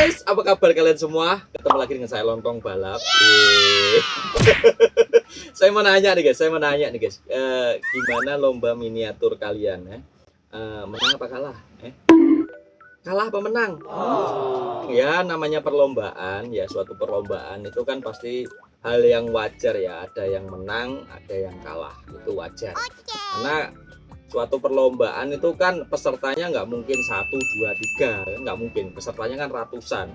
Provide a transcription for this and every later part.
guys, apa kabar kalian semua? Ketemu lagi dengan saya Lontong Balap. Saya mau nanya nih guys, gimana lomba miniatur kalian ya? Menang apa kalah? Kalah apa menang? Ya namanya perlombaan, ya suatu perlombaan itu kan pasti hal yang wajar ya. Ada yang menang, ada yang kalah, itu wajar. Karena suatu perlombaan itu kan pesertanya nggak mungkin 1, 2, 3, nggak mungkin, pesertanya kan ratusan,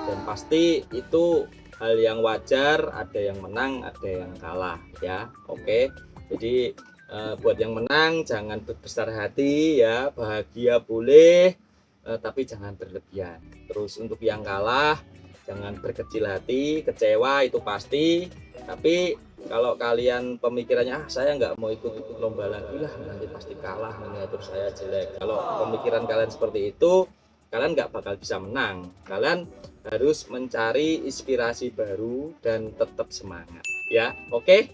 dan pasti itu hal yang wajar, ada yang menang ada yang kalah ya. Oke, jadi buat yang menang jangan berbesar hati ya, bahagia boleh, tapi jangan berlebihan. Terus untuk yang kalah jangan berkecil hati, kecewa itu pasti, tapi kalau kalian pemikirannya saya nggak mau ikut lomba lagi lah, nanti pasti kalah, miniatur saya jelek. Kalau pemikiran kalian seperti itu, kalian nggak bakal bisa menang. Kalian harus mencari inspirasi baru dan tetap semangat ya. Oke.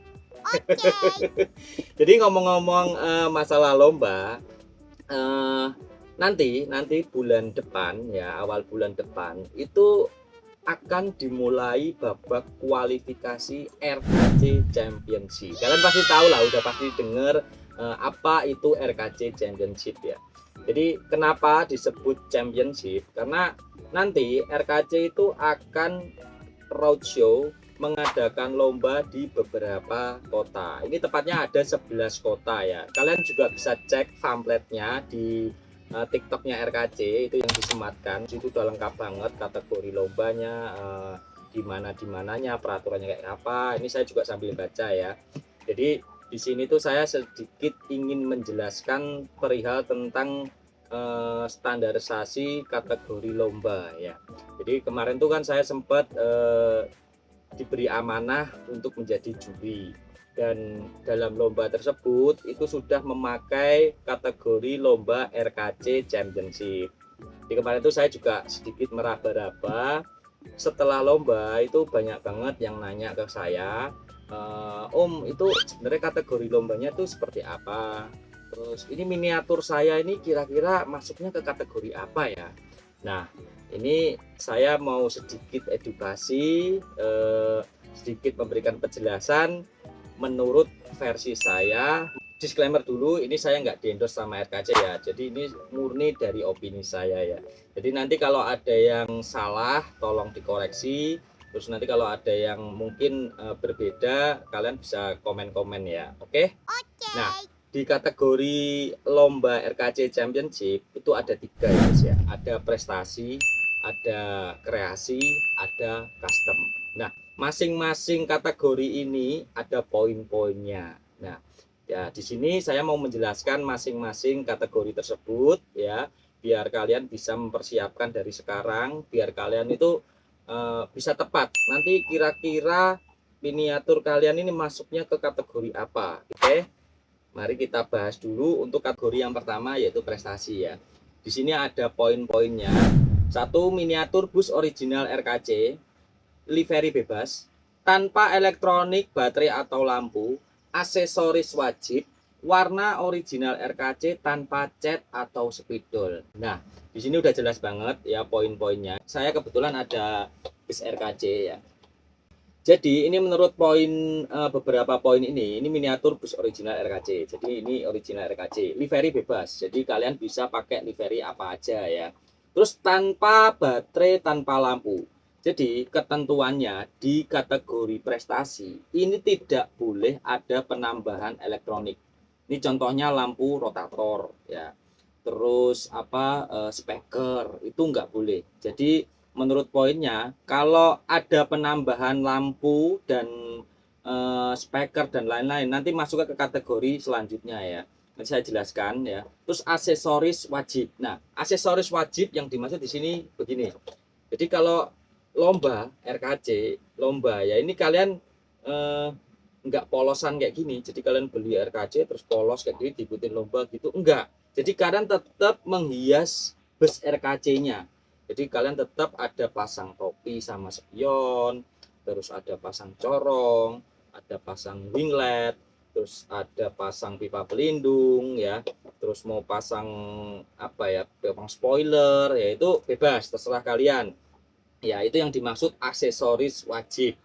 Jadi ngomong-ngomong masalah lomba, nanti bulan depan ya, awal bulan depan itu akan dimulai babak kualifikasi RKC Championship. Kalian pasti tahu lah, udah pasti dengar apa itu RKC Championship ya. Jadi kenapa disebut Championship? Karena nanti RKC itu akan roadshow, mengadakan lomba di beberapa kota. Ini tepatnya ada 11 kota ya. Kalian juga bisa cek pamfletnya di TikToknya RKC, itu yang disematkan. Itu udah lengkap banget kategori lombanya, di mananya, peraturannya kayak apa. Ini saya juga sambil baca ya. Jadi di sini tuh saya sedikit ingin menjelaskan perihal tentang standarisasi kategori lomba ya. Jadi kemarin tuh kan saya sempat diberi amanah untuk menjadi juri, dan dalam lomba tersebut itu sudah memakai kategori lomba RKC Championship. Di kemarin itu saya juga sedikit meraba-raba. Setelah lomba itu banyak banget yang nanya ke saya, Om, itu sebenarnya kategori lombanya tuh seperti apa? Terus ini miniatur saya ini kira-kira masuknya ke kategori apa ya? Nah, ini saya mau sedikit edukasi, sedikit memberikan penjelasan menurut versi saya. Disclaimer dulu, ini saya nggak di-endorse sama RKC ya, jadi ini murni dari opini saya ya. Jadi nanti kalau ada yang salah tolong dikoreksi, terus nanti kalau ada yang mungkin berbeda kalian bisa komen-komen ya. Oke? Nah, di kategori lomba RKC Championship itu ada 3 ya guys ya. Ada prestasi, ada kreasi, ada custom. Nah, masing-masing kategori ini ada poin-poinnya. Nah, ya di sini saya mau menjelaskan masing-masing kategori tersebut ya, biar kalian bisa mempersiapkan dari sekarang, biar kalian itu bisa tepat. Nanti kira-kira miniatur kalian ini masuknya ke kategori apa. Oke? Mari kita bahas dulu untuk kategori yang pertama, yaitu prestasi ya. Di sini ada poin-poinnya. 1, miniatur bus original RKC, livery bebas, tanpa elektronik, baterai atau lampu, aksesoris wajib, warna original RKC, tanpa cat atau spidol. Nah, di sini udah jelas banget ya poin-poinnya. Saya kebetulan ada bus RKC ya. Jadi ini menurut beberapa poin ini miniatur bus original RKC. Jadi ini original RKC, livery bebas. Jadi kalian bisa pakai livery apa aja ya. Terus tanpa baterai, tanpa lampu. Jadi ketentuannya di kategori prestasi ini tidak boleh ada penambahan elektronik. Ini contohnya lampu rotator ya. Terus speaker itu nggak boleh. Jadi menurut poinnya, kalau ada penambahan lampu dan speaker dan lain-lain, nanti masuk ke kategori selanjutnya ya. Nanti saya jelaskan ya. Terus aksesoris wajib. Nah, aksesoris wajib yang dimaksud di sini begini. Jadi kalau lomba RKC, lomba ya ini kalian nggak polosan kayak gini. Jadi kalian beli RKC terus polos kayak gini diikutin lomba gitu, enggak. Jadi kalian tetap menghias bus RKC-nya. Jadi kalian tetap ada pasang topi sama spion, terus ada pasang corong, ada pasang winglet, terus ada pasang pipa pelindung ya, terus mau pasang apa ya, pasang spoiler ya, itu bebas terserah kalian. Ya, itu yang dimaksud aksesoris wajib.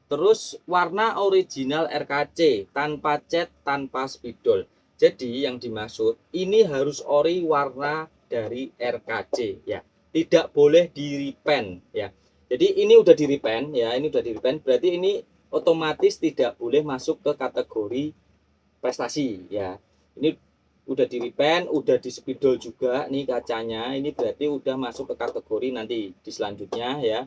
Terus warna original RKC, tanpa cat, tanpa spidol. Jadi yang dimaksud ini harus ori warna dari RKC ya. Tidak boleh di repaint ya. Jadi ini udah di repaint ya, ini udah di repaint, berarti ini otomatis tidak boleh masuk ke kategori prestasi ya. Ini udah di repaint, udah di spidol juga nih kacanya. Ini berarti udah masuk ke kategori nanti di selanjutnya ya.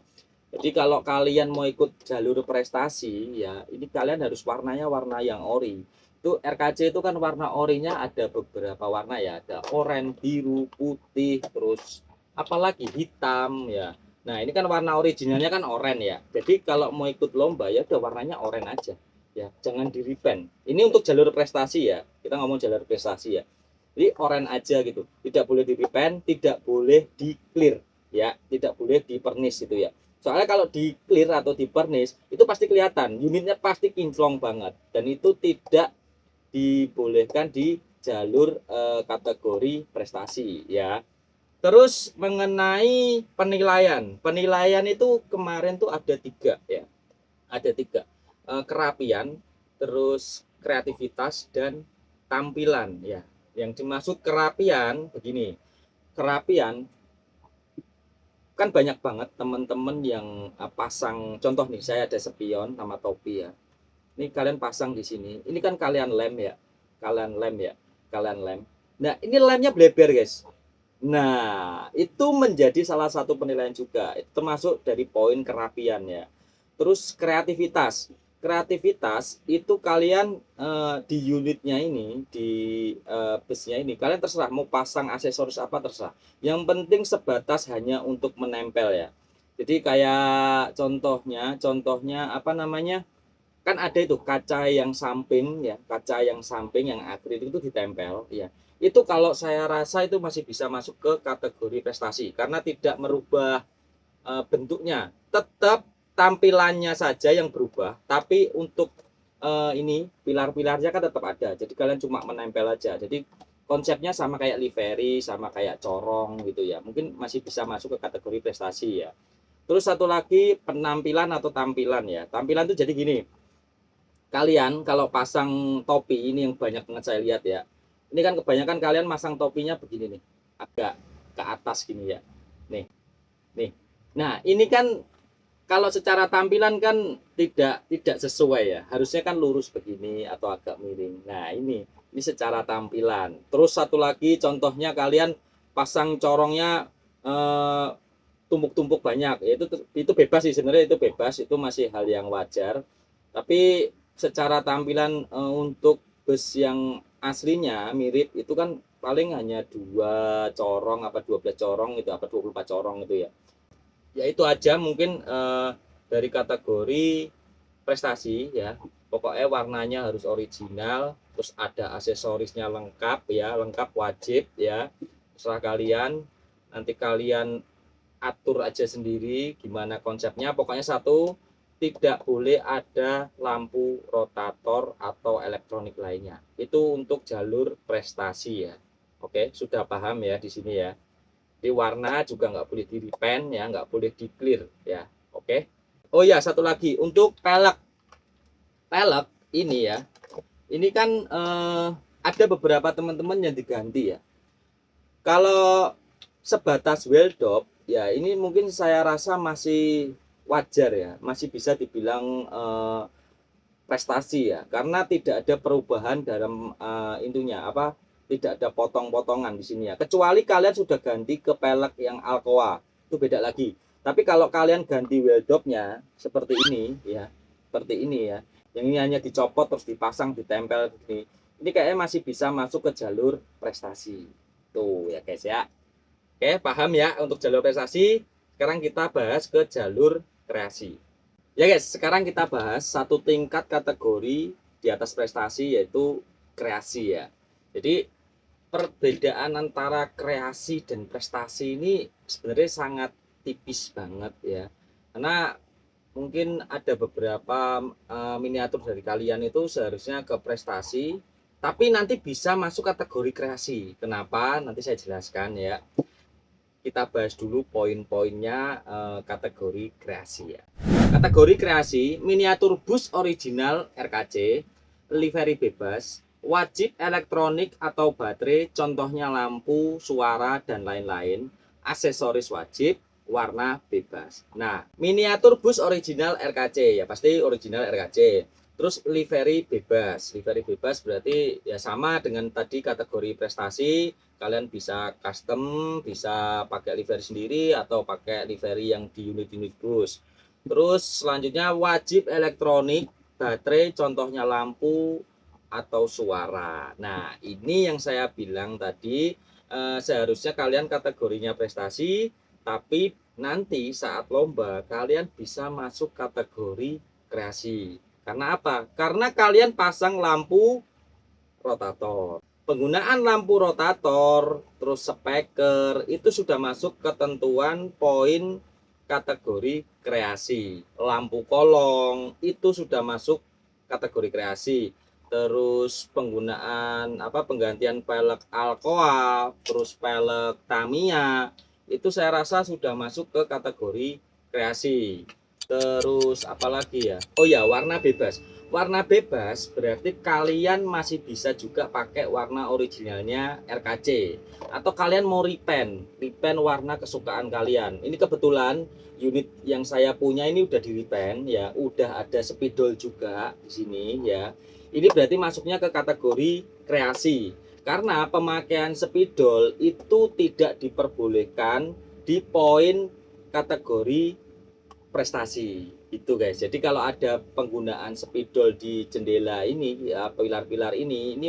Jadi kalau kalian mau ikut jalur prestasi ya, ini kalian harus warnanya warna yang ori. Itu RKC itu kan warna orinya ada beberapa warna ya, ada oranye, biru, putih, terus apalagi hitam ya. Nah, ini kan warna originalnya kan oranye ya. Jadi kalau mau ikut lomba ya udah warnanya oranye aja. Ya, jangan di repaint. Ini untuk jalur prestasi ya. Kita ngomong jalur prestasi ya. Jadi oranye aja gitu. Tidak boleh di repaint, tidak boleh di clear ya, tidak boleh di pernis itu ya. Soalnya kalau di clear atau di pernis itu pasti kelihatan, unitnya pasti kinclong banget dan itu tidak dibolehkan di jalur kategori prestasi ya. Terus mengenai penilaian, penilaian itu kemarin tuh ada tiga ya, ada tiga. Kerapian, terus kreativitas dan tampilan ya. Yang dimaksud kerapian begini, kerapian kan banyak banget teman-teman yang pasang, contoh nih saya ada spion sama topi ya, ini kalian pasang di sini, ini kan kalian lem ya, kalian lem ya, kalian lem. Nah ini lemnya bleber guys. Nah itu menjadi salah satu penilaian juga, itu termasuk dari poin kerapian ya. Terus kreativitas, kreativitas itu kalian di unitnya ini, di busnya ini kalian terserah mau pasang aksesoris apa terserah, yang penting sebatas hanya untuk menempel ya. Jadi kayak contohnya apa namanya, kan ada itu kaca yang samping ya, kaca yang samping yang akrilik itu ditempel ya. Itu kalau saya rasa itu masih bisa masuk ke kategori prestasi karena tidak merubah bentuknya, tetap tampilannya saja yang berubah, tapi untuk ini pilar-pilarnya kan tetap ada. Jadi kalian cuma menempel aja. Jadi konsepnya sama kayak livery, sama kayak corong gitu ya. Mungkin masih bisa masuk ke kategori prestasi ya. Terus satu lagi penampilan atau tampilan ya. Tampilan itu jadi gini. Kalian kalau pasang topi ini yang banyak banget saya lihat ya. Ini kan kebanyakan kalian masang topinya begini nih. Agak ke atas gini ya. Nih, nih. Nah, ini kan kalau secara tampilan kan tidak sesuai ya. Harusnya kan lurus begini atau agak miring. Nah, ini secara tampilan. Terus satu lagi contohnya kalian pasang corongnya eh, tumpuk-tumpuk banyak. Ya, itu bebas sih sebenarnya, itu bebas, itu masih hal yang wajar. Tapi secara tampilan untuk bus yang aslinya mirip itu kan paling hanya dua corong apa 12 corong itu apa 24 corong itu ya. Ya itu aja mungkin dari kategori prestasi ya. Pokoknya warnanya harus original, terus ada aksesorisnya lengkap ya, lengkap wajib ya. Terserah kalian, nanti kalian atur aja sendiri gimana konsepnya. Pokoknya satu, tidak boleh ada lampu rotator atau elektronik lainnya. Itu untuk jalur prestasi ya. Oke, sudah paham ya di sini ya. Di warna juga nggak boleh di repaint ya, nggak boleh di clear ya. Oke. Oh ya, satu lagi untuk pelek. Pelek ini ya. Ini kan ada beberapa teman-teman yang diganti ya. Kalau sebatas weldop ya ini mungkin saya rasa masih wajar ya, masih bisa dibilang prestasi ya, karena tidak ada perubahan dalam intinya apa, tidak ada potong-potongan di sini ya, kecuali kalian sudah ganti ke pelek yang Alcoa, itu beda lagi. Tapi kalau kalian ganti weldopnya seperti ini ya, seperti ini ya, yang ini hanya dicopot terus dipasang ditempel ini kayaknya masih bisa masuk ke jalur prestasi tuh ya guys ya. Oke, paham ya untuk jalur prestasi. Sekarang kita bahas ke jalur kreasi. Ya guys, sekarang kita bahas satu tingkat kategori di atas prestasi yaitu kreasi ya. Jadi perbedaan antara kreasi dan prestasi ini sebenarnya sangat tipis banget ya. Karena mungkin ada beberapa miniatur dari kalian itu seharusnya ke prestasi, tapi nanti bisa masuk kategori kreasi. Kenapa? Nanti saya jelaskan ya. kita bahas dulu poin-poinnya kategori kreasi ya. Kategori kreasi, miniatur bus original RKC, livery bebas, wajib elektronik atau baterai, contohnya lampu, suara, dan lain-lain, aksesoris wajib, warna bebas. Nah, miniatur bus original RKC, ya pasti original RKC. Terus livery bebas. Livery bebas berarti ya sama dengan tadi kategori prestasi, kalian bisa custom, bisa pakai livery sendiri atau pakai livery yang di unit-unit bus. Terus selanjutnya wajib elektronik, baterai, contohnya lampu atau suara. Nah, ini yang saya bilang tadi, seharusnya kalian kategorinya prestasi, tapi nanti saat lomba kalian bisa masuk kategori kreasi. Karena apa? Karena kalian pasang lampu rotator. Penggunaan lampu rotator, terus speaker, itu sudah masuk ketentuan poin kategori kreasi. Lampu kolong, itu sudah masuk kategori kreasi. Terus penggunaan penggantian pelek Alcoa, terus pelek Tamiya, itu saya rasa sudah masuk ke kategori kreasi. Terus apalagi ya? Oh ya, warna bebas. Warna bebas berarti kalian masih bisa juga pakai warna originalnya RKC, atau kalian mau repaint warna kesukaan kalian. Ini kebetulan unit yang saya punya ini udah di repaint ya, udah ada spidol juga di sini ya. Ini berarti masuknya ke kategori kreasi, karena pemakaian spidol itu tidak diperbolehkan di poin kategori prestasi itu guys. Jadi kalau ada penggunaan spidol di jendela ini ya, pilar-pilar ini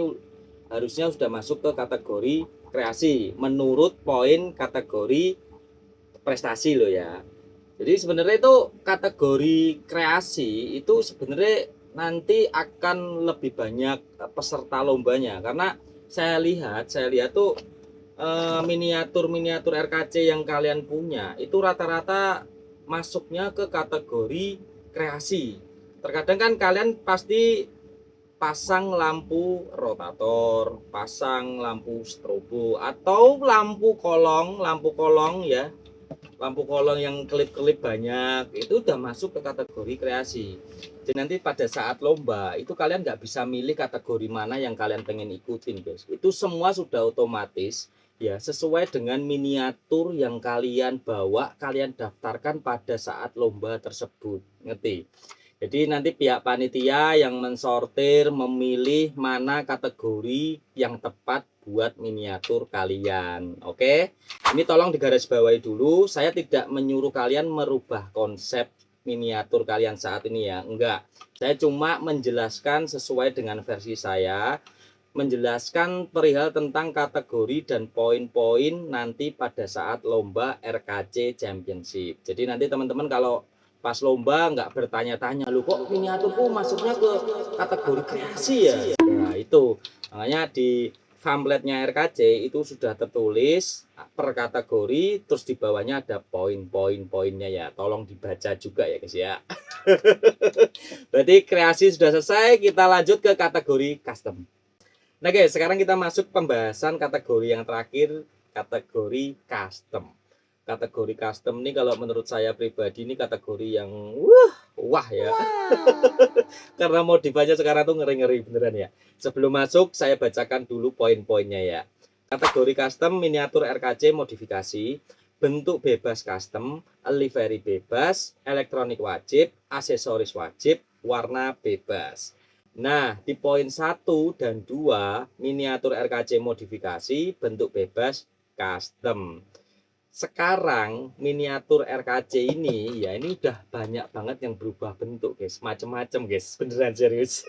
harusnya sudah masuk ke kategori kreasi menurut poin kategori prestasi loh ya. Jadi sebenarnya itu kategori kreasi itu sebenarnya nanti akan lebih banyak peserta lombanya, karena saya lihat tuh miniatur RKC yang kalian punya itu rata-rata masuknya ke kategori kreasi. Terkadang kan kalian pasti pasang lampu rotator, pasang lampu strobo, atau lampu kolong ya. Lampu kolong yang kelip-kelip banyak, itu udah masuk ke kategori kreasi. Jadi nanti pada saat lomba itu kalian nggak bisa milih kategori mana yang kalian pengen ikutin guys. Itu semua sudah otomatis ya, sesuai dengan miniatur yang kalian bawa, kalian daftarkan pada saat lomba tersebut. Ngerti? Jadi nanti pihak panitia yang mensortir, memilih mana kategori yang tepat buat miniatur kalian. Oke, ini tolong digarisbawahi dulu. Saya tidak menyuruh kalian merubah konsep miniatur kalian saat ini ya, enggak. Saya cuma menjelaskan sesuai dengan versi saya, menjelaskan perihal tentang kategori dan poin-poin nanti pada saat lomba RKC Championship. Jadi nanti teman-teman kalau pas lomba nggak bertanya-tanya, lu kok miniaturku masuknya ke kategori kreasi ya? Nah itu makanya di pamfletnya RKC itu sudah tertulis per kategori, terus di bawahnya ada poin-poinnya ya, tolong dibaca juga ya guys ya. Berarti kreasi sudah selesai, kita lanjut ke kategori custom. Nah guys, sekarang kita masuk pembahasan kategori yang terakhir, kategori custom. Kategori custom ini kalau menurut saya pribadi ini kategori yang wah ya. Karena modifnya sekarang tuh ngeri-ngeri beneran ya. Sebelum masuk saya bacakan dulu poin-poinnya ya. Kategori custom, miniatur RKC modifikasi, bentuk bebas custom, livery bebas, elektronik wajib, aksesoris wajib, warna bebas. Nah, di poin 1 dan 2 miniatur RKC modifikasi, bentuk bebas custom. Sekarang miniatur RKC ini ya, ini udah banyak banget yang berubah bentuk guys, macem-macem guys, beneran serius.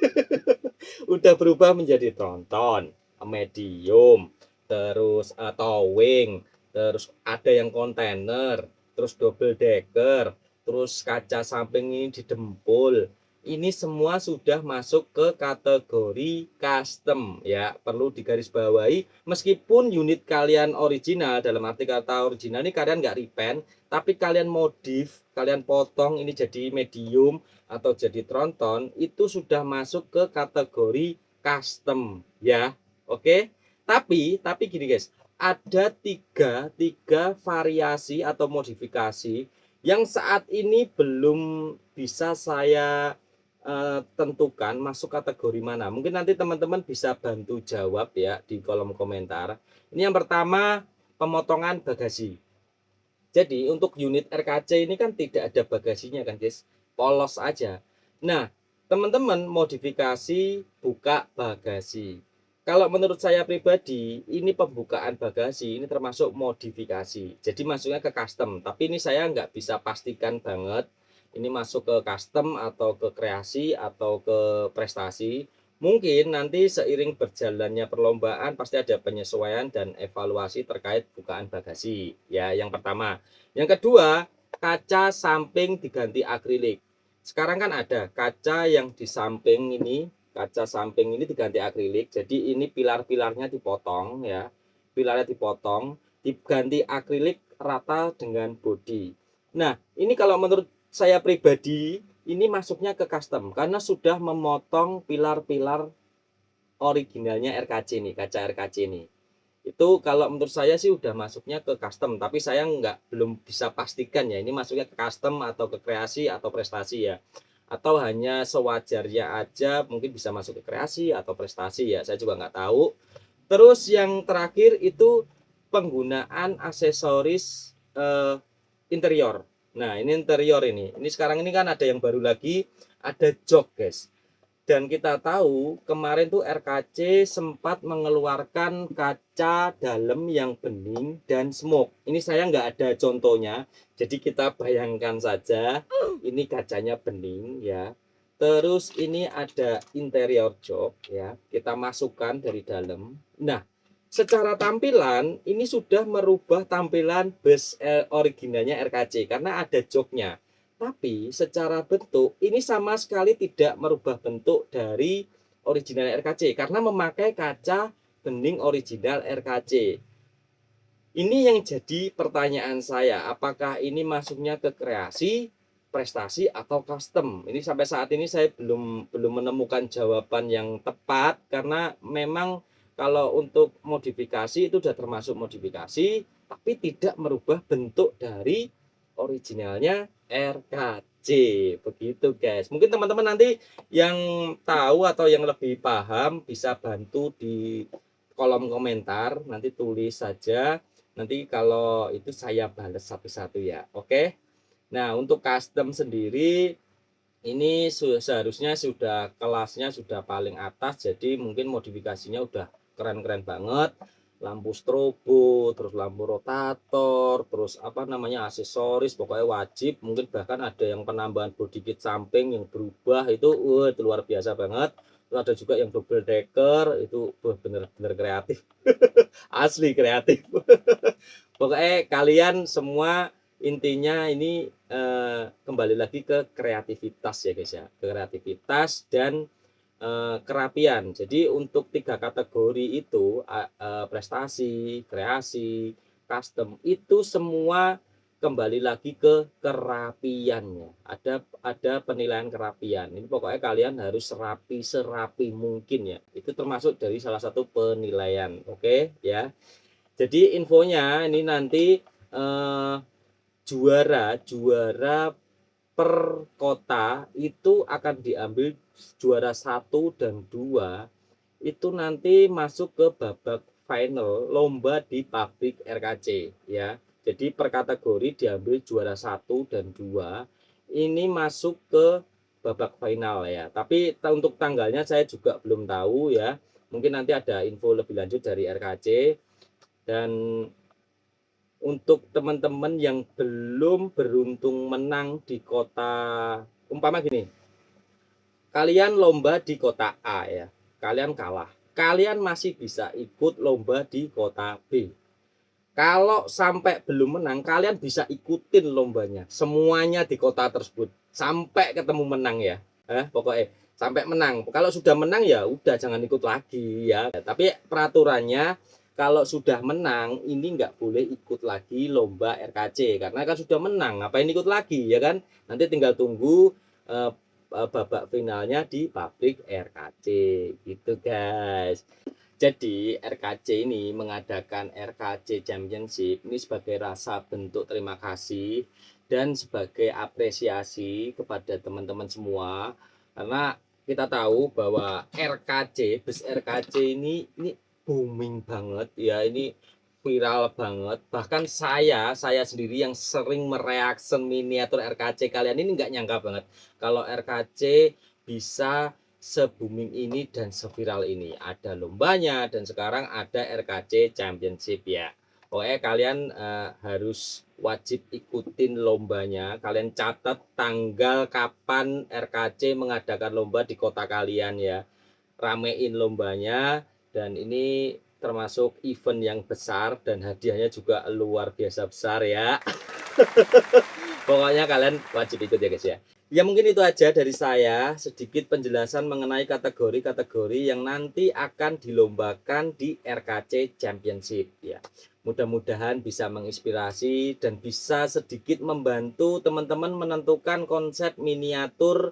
Udah berubah menjadi tronton, medium, terus towing, terus ada yang kontainer, terus double decker, terus kaca samping ini didempul. Ini semua sudah masuk ke kategori custom ya, perlu digarisbawahi. Meskipun unit kalian original, dalam arti kata original ini kalian nggak repaint, tapi kalian modif, kalian potong ini jadi medium atau jadi tronton, itu sudah masuk ke kategori custom ya. Oke, tapi gini guys, ada tiga variasi atau modifikasi yang saat ini belum bisa saya tentukan masuk kategori mana. Mungkin nanti teman-teman bisa bantu jawab ya di kolom komentar. Ini yang pertama, pemotongan bagasi. Jadi untuk unit RKC ini kan tidak ada bagasinya kan guys, polos aja. Nah teman-teman modifikasi buka bagasi. Kalau menurut saya pribadi ini pembukaan bagasi ini termasuk modifikasi. Jadi masuknya ke custom, tapi ini saya nggak bisa pastikan banget ini masuk ke custom atau ke kreasi atau ke prestasi. Mungkin nanti seiring berjalannya perlombaan pasti ada penyesuaian dan evaluasi terkait bukaan bagasi. Ya, yang pertama. Yang kedua, kaca samping diganti akrilik. Sekarang kan ada kaca yang di samping ini, kaca samping ini diganti akrilik. Jadi ini pilar-pilarnya dipotong ya. Pilarnya dipotong, diganti akrilik rata dengan bodi. Nah, ini kalau menurut saya pribadi ini masuknya ke custom karena sudah memotong pilar-pilar originalnya RKC nih, kaca RKC nih. Itu kalau menurut saya sih udah masuknya ke custom, tapi saya belum bisa pastikan ya ini masuknya ke custom atau ke kreasi atau prestasi ya. Atau hanya sewajarnya aja mungkin bisa masuk ke kreasi atau prestasi ya, saya juga nggak tahu. Terus yang terakhir itu penggunaan aksesoris interior. Nah, ini interior ini. Ini sekarang ini kan ada yang baru lagi, ada jok, guys. Dan kita tahu kemarin tuh RKC sempat mengeluarkan kaca dalam yang bening dan smoke. Ini saya nggak ada contohnya, jadi kita bayangkan saja. Ini kacanya bening ya. Terus ini ada interior jok ya. Kita masukkan dari dalam. Nah, secara tampilan ini sudah merubah tampilan bus originalnya RKC karena ada joknya. Tapi secara bentuk ini sama sekali tidak merubah bentuk dari original RKC karena memakai kaca bening original RKC. Ini yang jadi pertanyaan saya, apakah ini masuknya ke kreasi, prestasi atau custom? Ini sampai saat ini saya belum menemukan jawaban yang tepat karena memang kalau untuk modifikasi itu sudah termasuk modifikasi, tapi tidak merubah bentuk dari originalnya RKC. Begitu guys. Mungkin teman-teman nanti yang tahu atau yang lebih paham bisa bantu di kolom komentar, nanti tulis saja. Nanti kalau itu saya balas satu-satu ya. Oke. Nah, untuk custom sendiri ini seharusnya sudah kelasnya sudah paling atas, jadi mungkin modifikasinya udah keren-keren banget. Lampu strobo, terus lampu rotator, terus apa namanya aksesoris, pokoknya wajib. Mungkin bahkan ada yang penambahan body kit samping yang berubah itu luar biasa banget. Terus ada juga yang double decker itu bener-bener kreatif. Asli kreatif. Pokoknya kalian semua intinya ini kembali lagi ke kreativitas ya guys ya, kreativitas dan kerapian. Jadi untuk tiga kategori itu prestasi, kreasi, custom itu semua kembali lagi ke kerapiannya. Ada penilaian kerapian. Ini pokoknya kalian harus serapi mungkin ya. Itu termasuk dari salah satu penilaian. Oke ya. Jadi infonya ini nanti juara per kota itu akan diambil juara 1 dan 2 itu nanti masuk ke babak final lomba di pabrik RKC ya. Jadi per kategori diambil juara 1 dan 2 ini masuk ke babak final ya. Tapi untuk tanggalnya saya juga belum tahu ya. Mungkin nanti ada info lebih lanjut dari RKC. Dan untuk teman-teman yang belum beruntung menang di kota, umpama gini, kalian lomba di kota A ya, kalian kalah, kalian masih bisa ikut lomba di kota B. Kalau sampai belum menang, kalian bisa ikutin lombanya, semuanya di kota tersebut sampai ketemu menang ya. Pokoknya sampai menang. Kalau sudah menang ya udah jangan ikut lagi ya. Tapi peraturannya kalau sudah menang ini nggak boleh ikut lagi lomba RKC karena kan sudah menang. Ngapain ikut lagi ya kan? Nanti tinggal tunggu babak finalnya di pabrik RKC gitu guys. Jadi RKC ini mengadakan RKC Championship ini sebagai rasa bentuk terima kasih dan sebagai apresiasi kepada teman-teman semua, karena kita tahu bahwa RKC, bus RKC ini booming banget ya, ini viral banget. Bahkan saya sendiri yang sering mereaction miniatur RKC kalian ini nggak nyangka banget kalau RKC bisa se-booming ini dan seviral ini. Ada lombanya dan sekarang ada RKC Championship ya. Pokoknya kalian harus wajib ikutin lombanya. Kalian catat tanggal kapan RKC mengadakan lomba di kota kalian ya. Ramein lombanya, dan ini termasuk event yang besar dan hadiahnya juga luar biasa besar ya. Pokoknya kalian wajib ikut ya guys ya. Ya mungkin itu aja dari saya, sedikit penjelasan mengenai kategori-kategori yang nanti akan dilombakan di RKC Championship ya. Mudah-mudahan bisa menginspirasi dan bisa sedikit membantu teman-teman menentukan konsep miniatur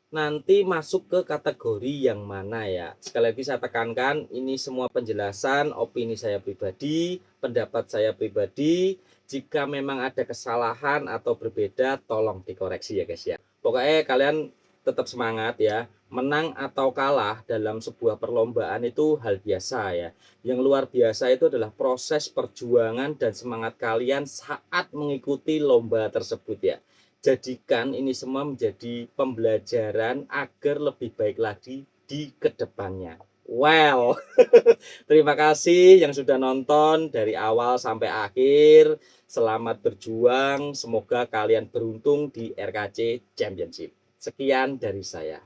nanti masuk ke kategori yang mana ya. Sekali lagi saya tekankan, ini semua penjelasan opini saya pribadi, pendapat saya pribadi. Jika memang ada kesalahan atau berbeda, tolong dikoreksi ya guys ya. Pokoknya kalian tetap semangat ya. Menang atau kalah dalam sebuah perlombaan itu hal biasa ya. Yang luar biasa itu adalah proses perjuangan dan semangat kalian saat mengikuti lomba tersebut ya. Jadikan ini semua menjadi pembelajaran agar lebih baik lagi di kedepannya. Well, terima kasih yang sudah nonton dari awal sampai akhir. Selamat berjuang, semoga kalian beruntung di RKC Championship. Sekian dari saya.